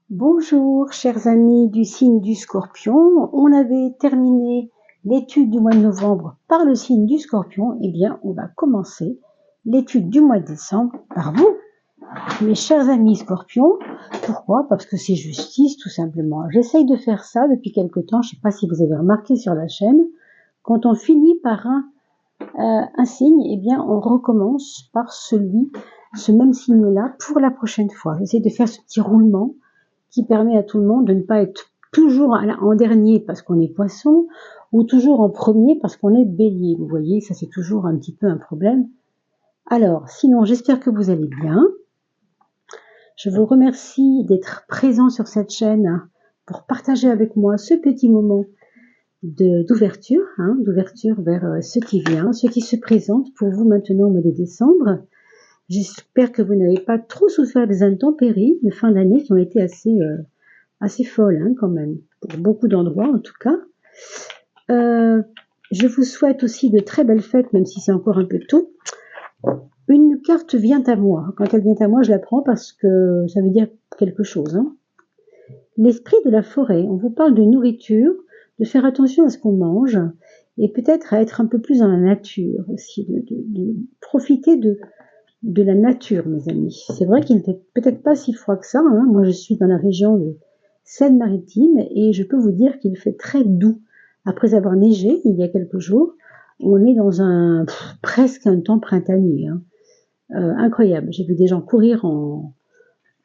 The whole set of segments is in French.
Bonjour, chers amis du signe du Scorpion. On avait terminé l'étude du mois de novembre par le signe du Scorpion. Eh bien, on va commencer l'étude du mois de décembre par vous, mes chers amis Scorpions. Pourquoi? Parce que c'est justice, tout simplement. J'essaye de faire ça depuis quelque temps. Je ne sais pas si vous avez remarqué sur la chaîne. Quand on finit par un signe, eh bien, on recommence par ce même signe-là pour la prochaine fois. J'essaie de faire ce petit roulement qui permet à tout le monde de ne pas être toujours en dernier parce qu'on est poisson ou toujours en premier parce qu'on est bélier. Vous voyez, ça c'est toujours un petit peu un problème. Alors, sinon, j'espère que vous allez bien. Je vous remercie d'être présent sur cette chaîne pour partager avec moi ce petit moment d'ouverture, d'ouverture vers ce qui vient, ce qui se présente pour vous maintenant au mois de décembre. J'espère que vous n'avez pas trop souffert des intempéries de fin d'année qui ont été assez folles quand même, pour beaucoup d'endroits en tout cas. Je vous souhaite aussi de très belles fêtes, même si c'est encore un peu tôt. Une carte vient à moi. Quand elle vient à moi, je la prends parce que ça veut dire quelque chose. L'esprit de la forêt. On vous parle de nourriture, de faire attention à ce qu'on mange, et peut-être à être un peu plus dans la nature aussi, de profiter de la nature, mes amis. C'est vrai qu'il n'était peut-être pas si froid que ça. Moi, je suis dans la région de Seine-Maritime et je peux vous dire qu'il fait très doux. Après avoir neigé il y a quelques jours, on est dans presque un temps printanier. Incroyable. J'ai vu des gens courir en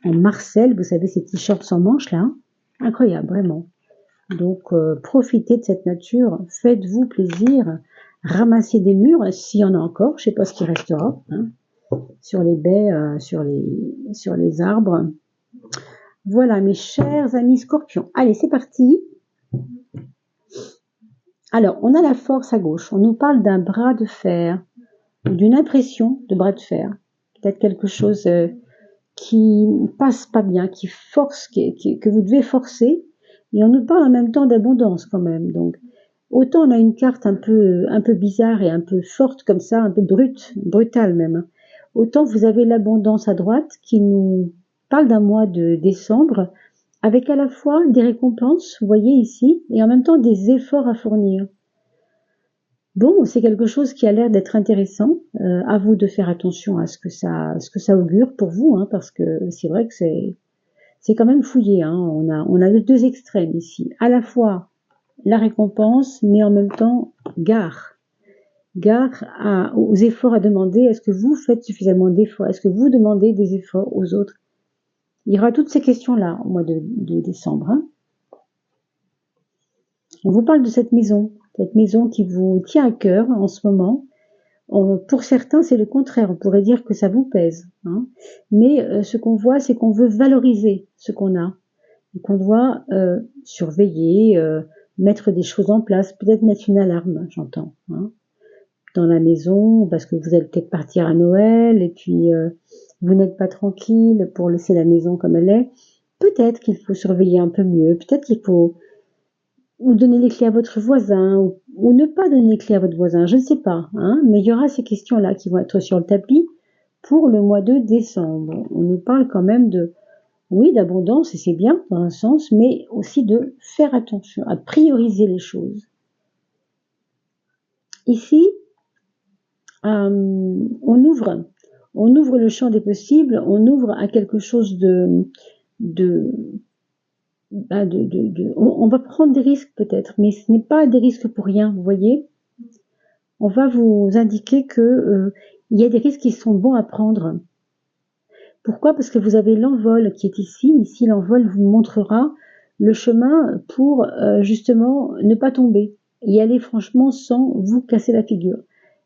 Marcel, vous savez, ces t-shirts sans manches là. Incroyable, vraiment. Donc, profitez de cette nature, faites-vous plaisir, ramassez des murs, s'il y en a encore, je ne sais pas ce qui restera, sur les baies, sur les arbres. Voilà, mes chers amis Scorpions. Allez, c'est parti. Alors, on a la force à gauche. On nous parle d'un bras de fer, d'une impression de bras de fer. Peut-être quelque chose qui passe pas bien, qui force, que vous devez forcer. Et on nous parle en même temps d'abondance quand même. Donc, autant on a une carte un peu bizarre et un peu forte comme ça, un peu brutale même. Autant vous avez l'abondance à droite qui nous parle d'un mois de décembre avec à la fois des récompenses, vous voyez ici, et en même temps des efforts à fournir. Bon, c'est quelque chose qui a l'air d'être intéressant. À vous de faire attention à ce que ça augure pour vous, parce que c'est vrai que c'est quand même fouillé. On a les deux extrêmes ici. À la fois la récompense, mais en même temps gare aux efforts à demander. Est-ce que vous faites suffisamment d'efforts? Est-ce que vous demandez des efforts aux autres? Il y aura toutes ces questions-là au mois de décembre. On vous parle de cette maison qui vous tient à cœur en ce moment. Pour certains, c'est le contraire. On pourrait dire que ça vous pèse. Mais ce qu'on voit, c'est qu'on veut valoriser ce qu'on a. Et qu'on doit surveiller, mettre des choses en place, peut-être mettre une alarme, j'entends, dans la maison, parce que vous allez peut-être partir à Noël, et puis vous n'êtes pas tranquille pour laisser la maison comme elle est. Peut-être qu'il faut surveiller un peu mieux, peut-être qu'il faut ou donner les clés à votre voisin, ou ne pas donner les clés à votre voisin, je ne sais pas, mais il y aura ces questions-là qui vont être sur le tapis pour le mois de décembre. On nous parle quand même d'abondance, et c'est bien dans un sens, mais aussi de faire attention, à prioriser les choses. Ici, on ouvre le champ des possibles, on ouvre à quelque chose on va prendre des risques peut-être, mais ce n'est pas des risques pour rien, vous voyez. On va vous indiquer que il y a des risques qui sont bons à prendre. Pourquoi? Parce que vous avez l'envol qui est ici. Ici, l'envol vous montrera le chemin pour justement ne pas tomber. Y aller franchement sans vous casser la figure.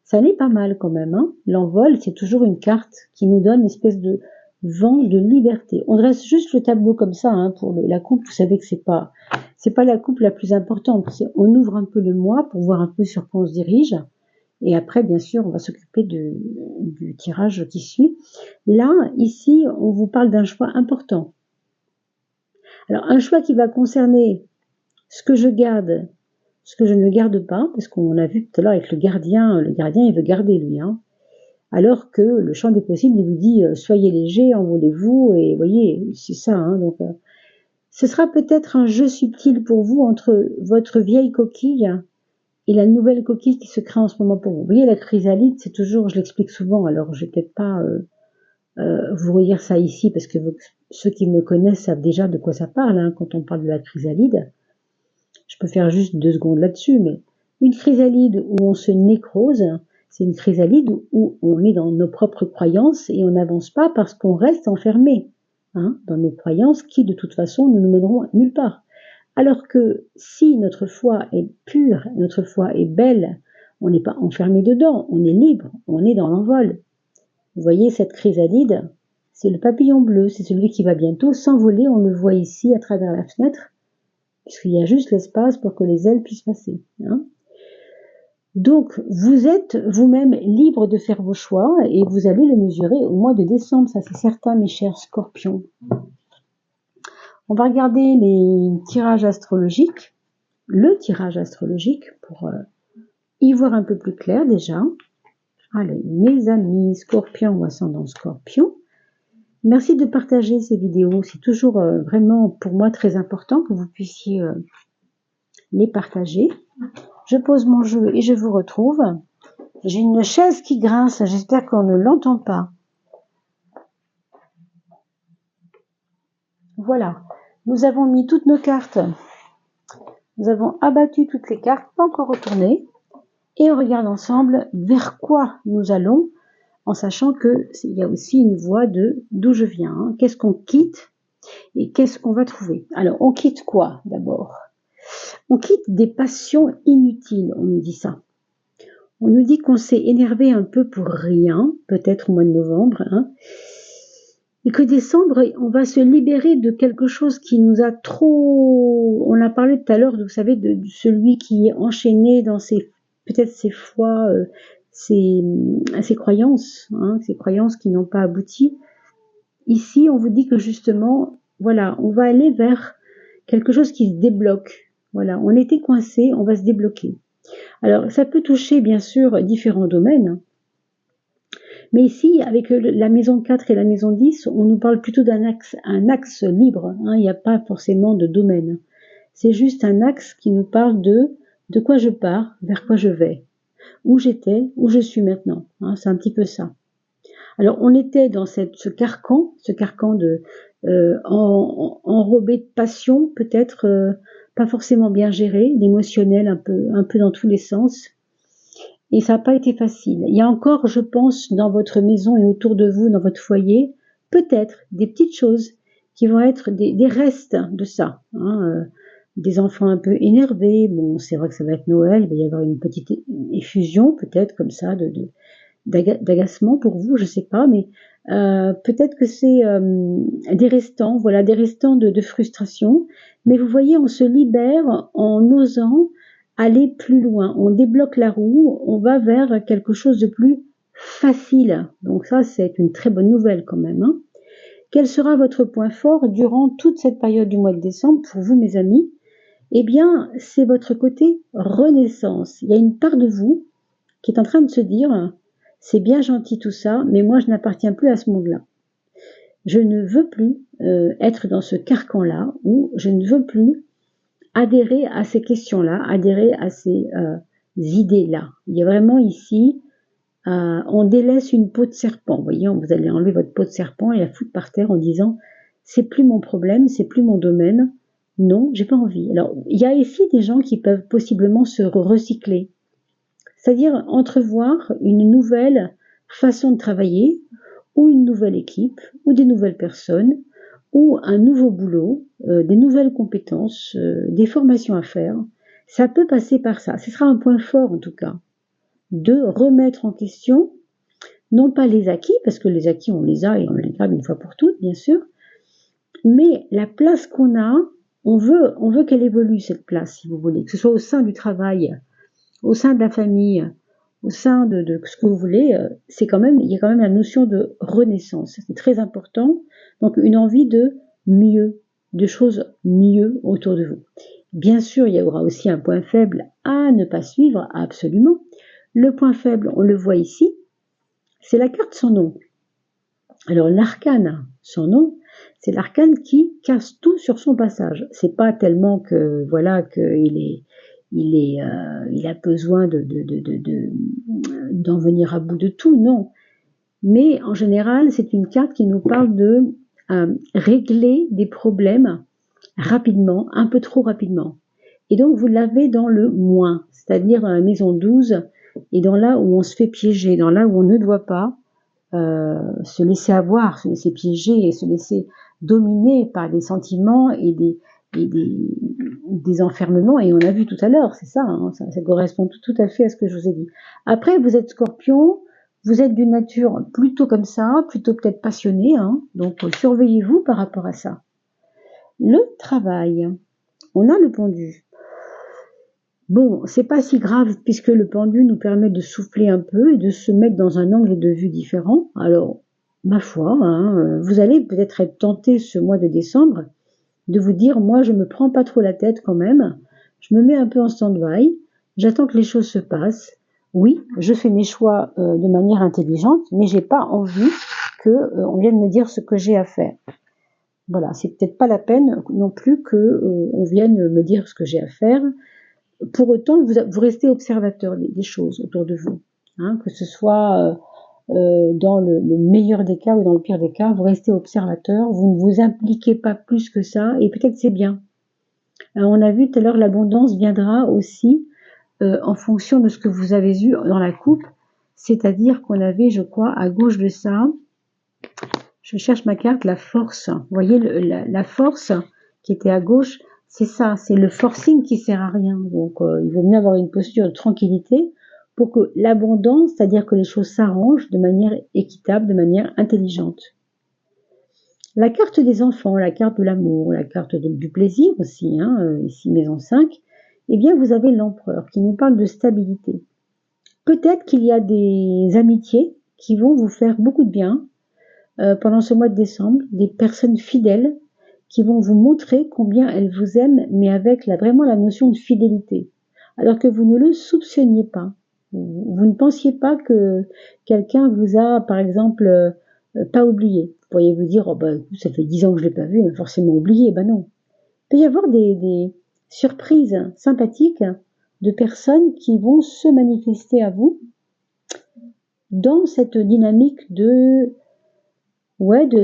Ça n'est pas mal quand même. L'envol, c'est toujours une carte qui nous donne une espèce de vent de liberté. On dresse juste le tableau comme ça pour la coupe. Vous savez que c'est pas la coupe la plus importante. On ouvre un peu le mois pour voir un peu sur quoi on se dirige. Et après, bien sûr, on va s'occuper du tirage qui suit. Là, ici, on vous parle d'un choix important. Alors, un choix qui va concerner ce que je garde, ce que je ne garde pas, parce qu'on l'a vu tout à l'heure avec le gardien, il veut garder lui. Alors que le champ des possibles, il vous dit soyez léger, envolez-vous, et vous voyez, c'est ça. Donc, Ce sera peut-être un jeu subtil pour vous entre votre vieille coquille et la nouvelle coquille qui se crée en ce moment pour vous. Vous voyez, la chrysalide, c'est toujours, je l'explique souvent, alors je vais peut-être pas vous redire ça ici, parce que ceux qui me connaissent savent déjà de quoi ça parle, hein, quand on parle de la chrysalide. Je peux faire juste 2 secondes là-dessus, mais une chrysalide où on se nécrose, c'est une chrysalide où on est dans nos propres croyances et on n'avance pas parce qu'on reste enfermé, hein, dans nos croyances qui, de toute façon, ne nous mèneront nulle part. Alors que si notre foi est pure, notre foi est belle, on n'est pas enfermé dedans, on est libre, on est dans l'envol. Vous voyez cette chrysalide, c'est le papillon bleu, c'est celui qui va bientôt s'envoler, on le voit ici à travers la fenêtre, puisqu'il y a juste l'espace pour que les ailes puissent passer, hein. Donc, vous êtes vous-même libre de faire vos choix et vous allez le mesurer au mois de décembre, ça c'est certain, mes chers scorpions. On va regarder les tirages astrologiques, le tirage astrologique pour y voir un peu plus clair déjà. Allez, mes amis scorpions ou ascendant scorpion, merci de partager ces vidéos. C'est toujours vraiment pour moi très important que vous puissiez les partager. Je pose mon jeu et je vous retrouve. J'ai une chaise qui grince, j'espère qu'on ne l'entend pas. Voilà, nous avons mis toutes nos cartes. Nous avons abattu toutes les cartes, pas encore retournées. Et on regarde ensemble vers quoi nous allons, en sachant qu'il y a aussi une voie de d'où je viens. Hein. Qu'est-ce qu'on quitte et qu'est-ce qu'on va trouver? Alors, on quitte quoi d'abord? On quitte des passions inutiles, on nous dit ça. On nous dit qu'on s'est énervé un peu pour rien, peut-être au mois de novembre, hein, et que décembre, on va se libérer de quelque chose qui nous a trop... On a parlé tout à l'heure, vous savez, de celui qui est enchaîné dans peut-être ses foi, ses croyances, hein, ses croyances qui n'ont pas abouti. Ici, on vous dit que justement, voilà, on va aller vers quelque chose qui se débloque. Voilà, on était coincé, on va se débloquer. Alors, ça peut toucher, bien sûr, différents domaines. Mais ici, avec la maison 4 et la maison 10, on nous parle plutôt d'un axe libre. Hein, il n'y a pas forcément de domaine. C'est juste un axe qui nous parle de quoi je pars, vers quoi je vais. Où j'étais, où je suis maintenant. Hein, c'est un petit peu ça. Alors, on était dans ce carcan de enrobé de passion, peut-être pas forcément bien géré, d'émotionnel un peu dans tous les sens. Et ça n'a pas été facile. Il y a encore, je pense, dans votre maison et autour de vous, dans votre foyer, peut-être des petites choses qui vont être des restes de ça. Hein, des enfants un peu énervés. Bon, c'est vrai que ça va être Noël, il va y avoir une petite effusion, peut-être comme ça, d'agacement pour vous, je sais pas, mais peut-être que c'est des restants, voilà, des restants de frustration. Mais vous voyez, on se libère en osant aller plus loin. On débloque la roue, on va vers quelque chose de plus facile. Donc ça, c'est une très bonne nouvelle quand même. Hein. Quel sera votre point fort durant toute cette période du mois de décembre pour vous, mes amis? Eh bien, c'est votre côté renaissance. Il y a une part de vous qui est en train de se dire, c'est bien gentil tout ça, mais moi, je n'appartiens plus à ce monde-là. Je ne veux plus être dans ce carcan-là, ou je ne veux plus adhérer à ces questions-là, adhérer à ces idées-là. Il y a vraiment ici, on délaisse une peau de serpent. Vous voyez, vous allez enlever votre peau de serpent et la foutre par terre en disant, c'est plus mon problème, c'est plus mon domaine. Non, j'ai pas envie. Alors, il y a ici des gens qui peuvent possiblement se recycler. C'est-à-dire entrevoir une nouvelle façon de travailler, ou une nouvelle équipe, ou des nouvelles personnes, ou un nouveau boulot, des nouvelles compétences, des formations à faire. Ça peut passer par ça. Ce sera un point fort en tout cas, de remettre en question, non pas les acquis, parce que les acquis on les a et on les grabe une fois pour toutes, bien sûr, mais la place qu'on a, on veut qu'elle évolue cette place, si vous voulez, que ce soit au sein du travail, au sein de la famille, au sein de ce que vous voulez, il y a quand même la notion de renaissance. C'est très important. Donc, une envie de mieux, de choses mieux autour de vous. Bien sûr, il y aura aussi un point faible à ne pas suivre, absolument. Le point faible, on le voit ici, c'est la carte sans nom. Alors, l'arcane sans nom, C'est l'arcane qui casse tout sur son passage. C'est pas tellement que voilà il a besoin d'en venir à bout de tout, non. Mais en général, c'est une carte qui nous parle de régler des problèmes rapidement, un peu trop rapidement. Et donc vous l'avez dans le moins, c'est-à-dire dans la maison 12, et dans là où on se fait piéger, dans là où on ne doit pas se laisser avoir, se laisser piéger et se laisser dominer par des sentiments et des enfermements. Et on a vu tout à l'heure, c'est ça, hein, ça correspond tout à fait à ce que je vous ai dit. Après, vous êtes Scorpion, vous êtes d'une nature plutôt comme ça, plutôt peut-être passionné, hein, donc surveillez-vous par rapport à ça. Le travail, on a le pendu. Bon, c'est pas si grave puisque le pendu nous permet de souffler un peu et de se mettre dans un angle de vue différent. Alors, ma foi, hein, vous allez peut-être être tenté ce mois de décembre de vous dire, moi je me prends pas trop la tête quand même, je me mets un peu en stand-by, j'attends que les choses se passent. Oui, je fais mes choix de manière intelligente, mais j'ai pas envie que on vienne me dire ce que j'ai à faire. Voilà, c'est peut-être pas la peine non plus que on vienne me dire ce que j'ai à faire. Pour autant, vous restez observateur des choses autour de vous, hein, que ce soit dans le meilleur des cas ou dans le pire des cas, vous restez observateur, vous ne vous impliquez pas plus que ça, et peut-être c'est bien. Alors, on a vu tout à l'heure, l'abondance viendra aussi en fonction de ce que vous avez eu dans la coupe, c'est-à-dire qu'on avait, je crois, à gauche de ça, je cherche ma carte, la force. Vous voyez, la force qui était à gauche, c'est ça, c'est le forcing qui sert à rien. Donc, il vaut mieux avoir une posture de tranquillité pour que l'abondance, c'est-à-dire que les choses s'arrangent de manière équitable, de manière intelligente. La carte des enfants, la carte de l'amour, la carte du plaisir aussi, hein, ici maison 5, eh bien, vous avez l'empereur qui nous parle de stabilité. Peut-être qu'il y a des amitiés qui vont vous faire beaucoup de bien pendant ce mois de décembre, des personnes fidèles qui vont vous montrer combien elles vous aiment, mais avec vraiment la notion de fidélité. Alors que vous ne le soupçonniez pas. Vous ne pensiez pas que quelqu'un vous a, par exemple, pas oublié. Vous pourriez vous dire, oh ben, ça fait 10 ans que je l'ai pas vu, mais forcément oublié. Ben non. Il peut y avoir des surprises sympathiques de personnes qui vont se manifester à vous dans cette dynamique de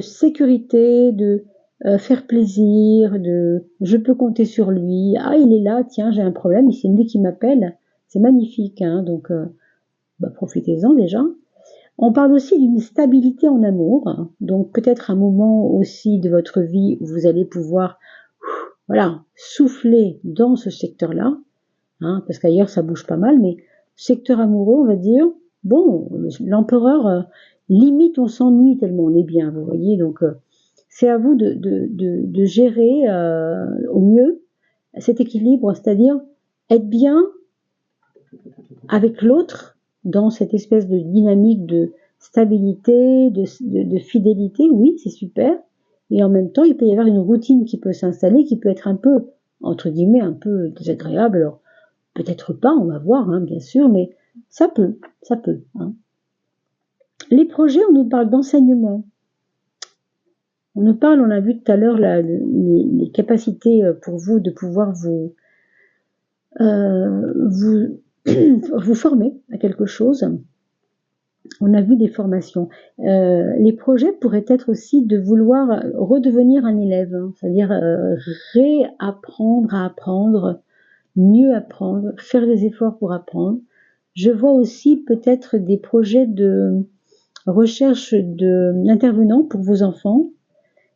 sécurité, de faire plaisir, de je peux compter sur lui, ah il est là, tiens j'ai un problème, c'est lui qui m'appelle, c'est magnifique, hein, donc profitez-en déjà. On parle aussi d'une stabilité en amour, donc peut-être un moment aussi de votre vie où vous allez pouvoir souffler dans ce secteur-là, hein, parce qu'ailleurs ça bouge pas mal, mais secteur amoureux on va dire, bon, l'empereur limite on s'ennuie tellement on est bien, vous voyez, donc c'est à vous de gérer au mieux cet équilibre, c'est-à-dire être bien avec l'autre dans cette espèce de dynamique de stabilité, de fidélité, oui, c'est super, et en même temps, il peut y avoir une routine qui peut s'installer, qui peut être un peu, entre guillemets, un peu désagréable, alors peut-être pas, on va voir, hein, bien sûr, mais ça peut, hein. Les projets, on nous parle d'enseignement. On nous parle, on a vu tout à l'heure les capacités pour vous de pouvoir vous former à quelque chose. On a vu des formations. Les projets pourraient être aussi de vouloir redevenir un élève, hein, c'est-à-dire réapprendre à apprendre, mieux apprendre, faire des efforts pour apprendre. Je vois aussi peut-être des projets de recherche d'intervenants pour vos enfants.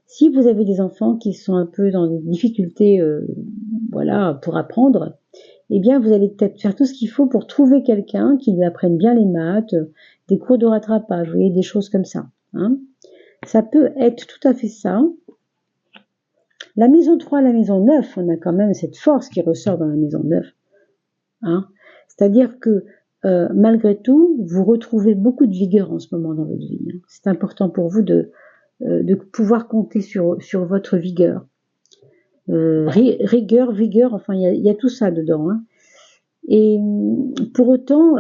Si vous avez des enfants qui sont un peu dans des difficultés pour apprendre, eh bien vous allez peut-être faire tout ce qu'il faut pour trouver quelqu'un qui lui apprenne bien les maths, des cours de rattrapage, vous voyez, des choses comme ça, hein. Ça peut être tout à fait ça. La maison 3, la maison 9, on a quand même cette force qui ressort dans la maison 9, hein. C'est-à-dire que malgré tout, vous retrouvez beaucoup de vigueur en ce moment dans votre vie, hein. C'est important pour vous de pouvoir compter sur votre vigueur. Rigueur, vigueur, enfin il y a tout ça dedans, hein. Et pour autant,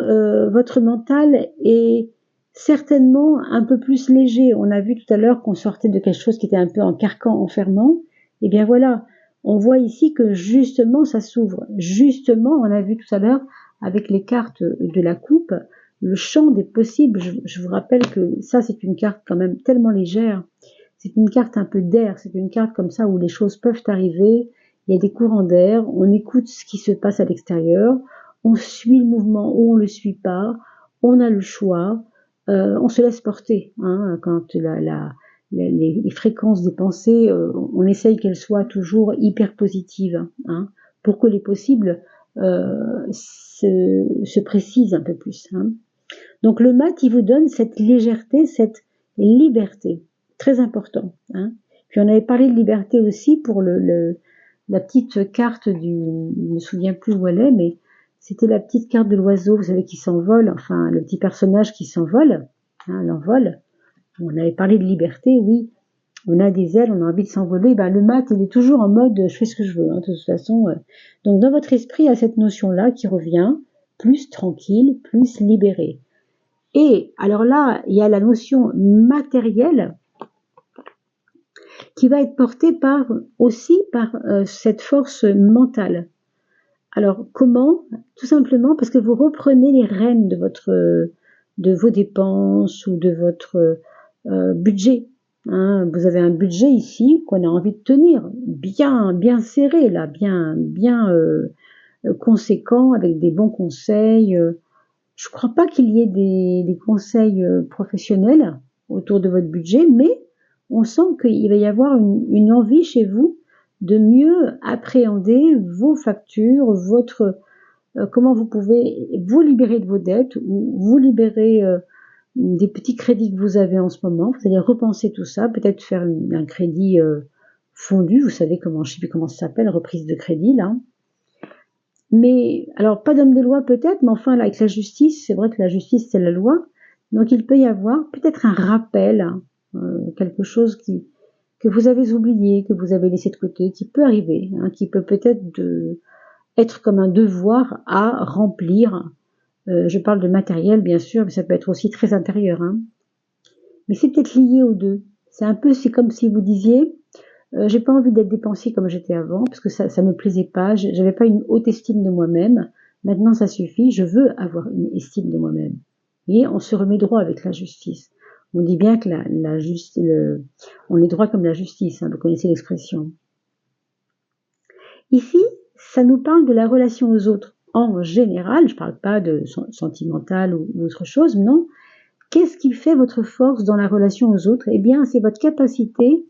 votre mental est certainement un peu plus léger. On a vu tout à l'heure qu'on sortait de quelque chose qui était un peu en carcan enfermant. Et bien voilà, on voit ici que justement ça s'ouvre. Justement, on a vu tout à l'heure avec les cartes de la coupe, le champ des possibles. Je vous rappelle que ça, c'est une carte quand même tellement légère. C'est une carte un peu d'air, c'est une carte comme ça où les choses peuvent arriver, il y a des courants d'air, on écoute ce qui se passe à l'extérieur, on suit le mouvement ou on le suit pas, on a le choix, on se laisse porter, hein, quand les fréquences des pensées, on essaye qu'elles soient toujours hyper positives, hein, pour que les possibles se précisent un peu plus. Hein. Donc le mat, il vous donne cette légèreté, cette liberté. Très important. Hein. Puis on avait parlé de liberté aussi pour la petite carte je ne me souviens plus où elle est, mais c'était la petite carte de l'oiseau, vous savez, qui s'envole, enfin le petit personnage qui s'envole, hein, l'envol. On avait parlé de liberté, oui. On a des ailes, on a envie de s'envoler. Ben, le mat, il est toujours en mode je fais ce que je veux, hein, de toute façon. Donc dans votre esprit, il y a cette notion-là qui revient, plus tranquille, plus libéré. Et alors là, il y a la notion matérielle qui va être portée aussi par cette force mentale. Alors comment? Tout simplement parce que vous reprenez les rênes de vos dépenses ou de votre budget. Hein. Vous avez un budget ici qu'on a envie de tenir, bien serré là, bien conséquent, avec des bons conseils. Je ne crois pas qu'il y ait des conseils professionnels autour de votre budget, mais on sent qu'il va y avoir une envie chez vous de mieux appréhender vos factures, comment vous pouvez vous libérer de vos dettes ou vous libérer des petits crédits que vous avez en ce moment. Vous allez repenser tout ça, peut-être faire un crédit fondu, vous savez comment, je ne sais plus comment ça s'appelle, reprise de crédit là. Mais, alors, pas d'homme de loi peut-être, mais enfin, là, avec la justice, c'est vrai que la justice, c'est la loi. Donc, il peut y avoir peut-être un rappel, quelque chose que vous avez oublié, que vous avez laissé de côté, qui peut arriver, hein, qui peut peut-être être comme un devoir à remplir. Je parle de matériel, bien sûr, mais ça peut être aussi très intérieur. Hein. Mais c'est peut-être lié aux deux. C'est comme si vous disiez, j'ai pas envie d'être dépensier comme j'étais avant, parce que ça me plaisait pas, j'avais pas une haute estime de moi-même. Maintenant, ça suffit, je veux avoir une estime de moi-même. Et on se remet droit avec la justice. On dit bien que on est droit comme la justice, hein, vous connaissez l'expression. Ici, ça nous parle de la relation aux autres en général, je parle pas de sentimental ou autre chose, non. Qu'est-ce qui fait votre force dans la relation aux autres? Eh bien, c'est votre capacité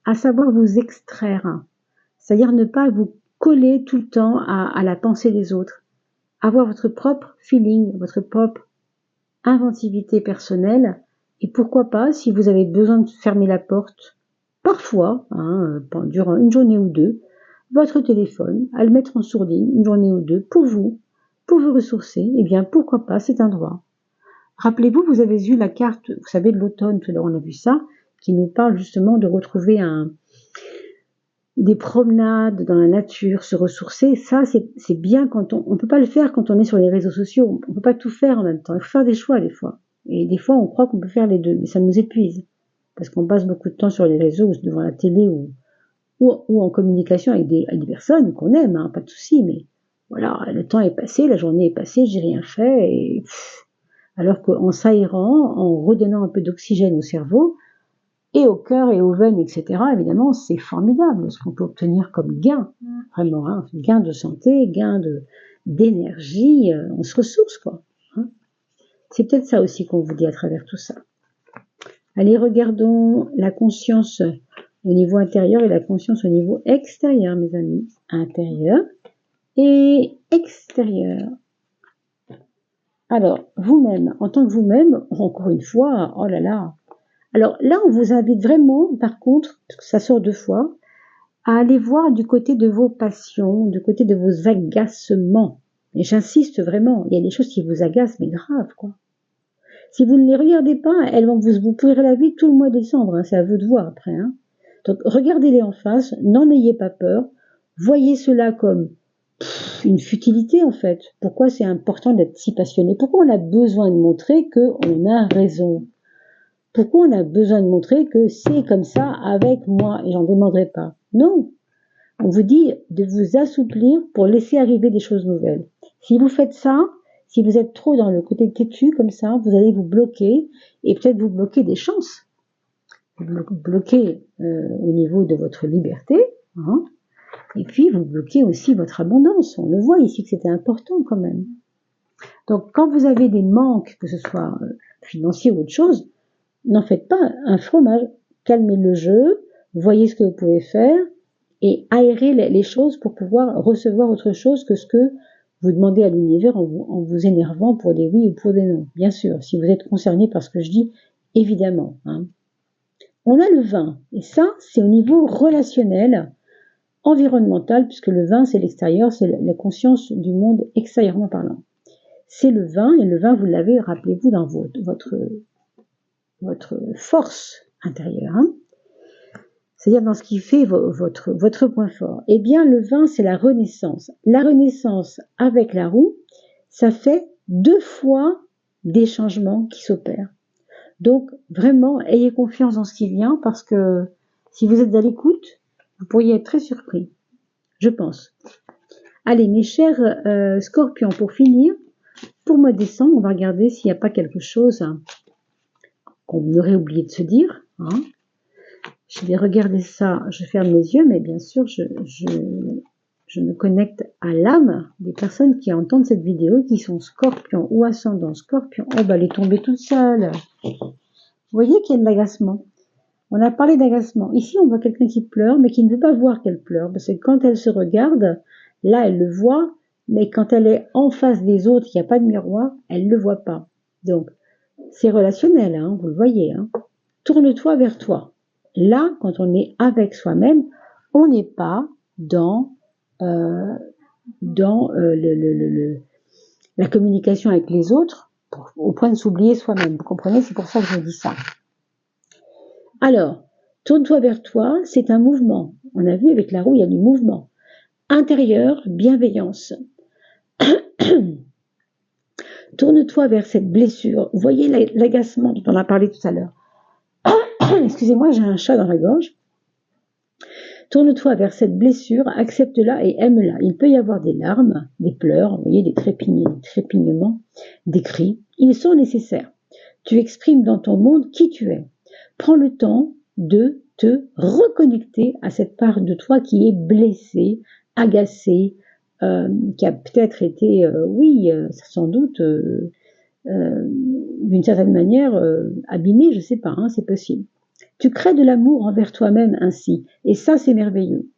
à savoir vous extraire, c'est-à-dire ne pas vous coller tout le temps à la pensée des autres, avoir votre propre feeling, votre propre inventivité personnelle, et pourquoi pas, si vous avez besoin de fermer la porte, parfois, durant une journée ou deux, votre téléphone, à le mettre en sourdine une journée ou deux, pour vous ressourcer, eh bien pourquoi pas, c'est un droit. Rappelez-vous, vous avez eu la carte, vous savez, de l'automne, tout à l'heure on a vu ça, qui nous parle justement de retrouver des promenades dans la nature, se ressourcer. Ça, c'est bien quand on peut pas le faire quand on est sur les réseaux sociaux. On peut pas tout faire en même temps. Il faut faire des choix des fois. Et des fois, on croit qu'on peut faire les deux, mais ça nous épuise. Parce qu'on passe beaucoup de temps sur les réseaux, devant la télé ou en communication avec des personnes qu'on aime, hein, pas de souci, mais voilà, le temps est passé, la journée est passée, j'ai rien fait, et alors qu'en s'aérant, en redonnant un peu d'oxygène au cerveau, et au cœur et aux veines, etc., évidemment, c'est formidable ce qu'on peut obtenir comme gain, vraiment, hein, gain de santé, gain d'énergie, on se ressource, quoi. Hein. C'est peut-être ça aussi qu'on vous dit à travers tout ça. Allez, regardons la conscience au niveau intérieur et la conscience au niveau extérieur, mes amis. Intérieur et extérieur. Alors, vous-même, en tant que vous-même, encore une fois, oh là là. Alors là, on vous invite vraiment, par contre, parce que ça sort deux fois, à aller voir du côté de vos passions, du côté de vos agacements. Et j'insiste vraiment, il y a des choses qui vous agacent, mais grave, quoi. Si vous ne les regardez pas, elles vont vous pourrir la vie tout le mois de décembre, hein, c'est à vous de voir après. Hein. Donc regardez-les en face, n'en ayez pas peur, voyez cela comme une futilité en fait. Pourquoi c'est important d'être si passionné? Pourquoi on a besoin de montrer qu'on a raison? Pourquoi on a besoin de montrer que c'est comme ça avec moi et j'en demanderai pas? Non. On vous dit de vous assouplir pour laisser arriver des choses nouvelles. Si vous faites ça, si vous êtes trop dans le côté têtu comme ça, vous allez vous bloquer et peut-être vous bloquer des chances. Vous bloquez au niveau de votre liberté, hein, et puis vous bloquez aussi votre abondance. On le voit ici que c'était important quand même. Donc quand vous avez des manques, que ce soit financier ou autre chose, n'en faites pas un fromage. Calmez le jeu, voyez ce que vous pouvez faire et aérez les choses pour pouvoir recevoir autre chose que ce que vous demandez à l'univers en vous énervant pour des oui ou pour des non. Bien sûr, si vous êtes concerné par ce que je dis, évidemment. Hein. On a le vin, et ça, c'est au niveau relationnel, environnemental, puisque le vin, c'est l'extérieur, c'est la conscience du monde extérieurement parlant. C'est le vin, et le vin, vous l'avez, rappelez-vous, dans votre force intérieure, hein, c'est-à-dire dans ce qui fait votre point fort. Eh bien, le vin, c'est la renaissance. La renaissance avec la roue, ça fait 2 fois des changements qui s'opèrent. Donc, vraiment, ayez confiance dans ce qui vient, parce que si vous êtes à l'écoute, vous pourriez être très surpris, je pense. Allez, mes chers scorpions, pour finir, pour mois de décembre, on va regarder s'il n'y a pas quelque chose qu'on aurait oublié de se dire. Hein. Je vais regarder ça, je ferme les yeux, mais bien sûr, je me connecte à l'âme des personnes qui entendent cette vidéo, qui sont scorpions ou ascendant scorpion. Oh, bah, elle est tombée toute seule. Vous voyez qu'il y a de l'agacement. On a parlé d'agacement. Ici, on voit quelqu'un qui pleure, mais qui ne veut pas voir qu'elle pleure, parce que quand elle se regarde, là, elle le voit, mais quand elle est en face des autres, il n'y a pas de miroir, elle ne le voit pas. Donc, c'est relationnel, hein, vous le voyez. Hein. Tourne-toi vers toi. Là, quand on est avec soi-même, on n'est pas dans la communication avec les autres au point de s'oublier soi-même. Vous comprenez? C'est pour ça que je dis ça. Alors, tourne-toi vers toi, c'est un mouvement. On a vu avec la roue, il y a du mouvement. Intérieur, bienveillance. Tourne-toi vers cette blessure. Vous voyez l'agacement dont on a parlé tout à l'heure. Excusez-moi, j'ai un chat dans la gorge. Tourne-toi vers cette blessure, accepte-la et aime-la. Il peut y avoir des larmes, des pleurs, vous voyez, des trépignements, des cris. Ils sont nécessaires. Tu exprimes dans ton monde qui tu es. Prends le temps de te reconnecter à cette part de toi qui est blessée, agacée, qui a peut-être été, sans doute, d'une certaine manière, abîmée, je sais pas, hein, c'est possible. Tu crées de l'amour envers toi-même ainsi, et ça c'est merveilleux.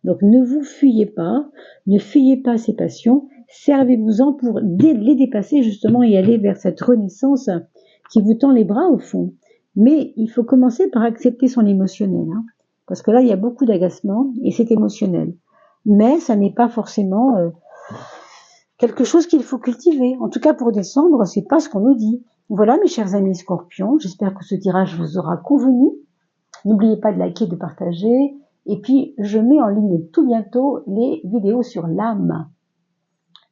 Donc ne vous fuyez pas, ne fuyez pas ces passions, servez-vous-en pour les dépasser justement et aller vers cette renaissance qui vous tend les bras au fond. Mais il faut commencer par accepter son émotionnel, hein, parce que là il y a beaucoup d'agacement et c'est émotionnel. Mais ça n'est pas forcément quelque chose qu'il faut cultiver. En tout cas pour décembre, c'est pas ce qu'on nous dit. Voilà mes chers amis scorpions, j'espère que ce tirage vous aura convenu. N'oubliez pas de liker, de partager. Et puis, je mets en ligne tout bientôt les vidéos sur l'âme,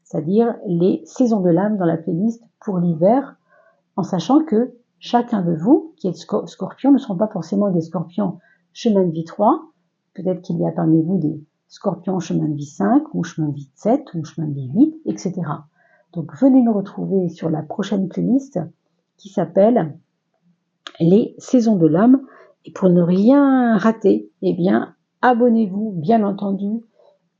c'est-à-dire les saisons de l'âme dans la playlist pour l'hiver, en sachant que chacun de vous, qui êtes scorpion, ne seront pas forcément des scorpions chemin de vie 3. Peut-être qu'il y a parmi vous des scorpions chemin de vie 5, ou chemin de vie 7, ou chemin de vie 8, etc. Donc, venez me retrouver sur la prochaine playlist qui s'appelle les saisons de l'âme. Et pour ne rien rater, eh bien, abonnez-vous, bien entendu,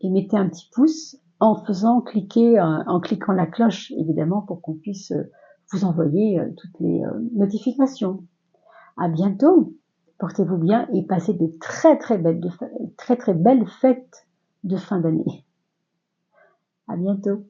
et mettez un petit pouce en cliquant la cloche, évidemment, pour qu'on puisse vous envoyer toutes les notifications. À bientôt, portez-vous bien et passez de très très belles fêtes de fin d'année. À bientôt.